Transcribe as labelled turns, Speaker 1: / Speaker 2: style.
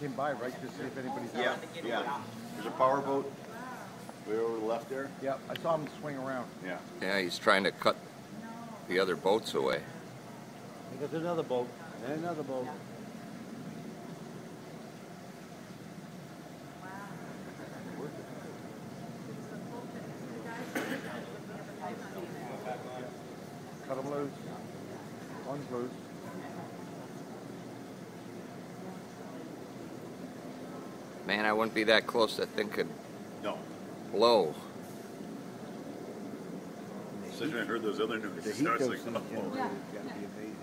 Speaker 1: came by, right, to see if anybody's
Speaker 2: Yeah,
Speaker 1: out.
Speaker 2: yeah. There's a power boat way over the left there.
Speaker 1: Yeah, I saw him swing around.
Speaker 2: Yeah.
Speaker 3: Yeah, he's trying to cut the other boats away.
Speaker 4: There's another boat. And another boat.
Speaker 1: Cut him loose. One's loose.
Speaker 3: Man, I wouldn't be that close. That thing could
Speaker 2: No.
Speaker 3: blow.
Speaker 2: Since I heard those other news,
Speaker 4: The
Speaker 2: it
Speaker 4: heat
Speaker 2: starts
Speaker 4: dose
Speaker 2: like,
Speaker 4: in the generator's got to be amazing.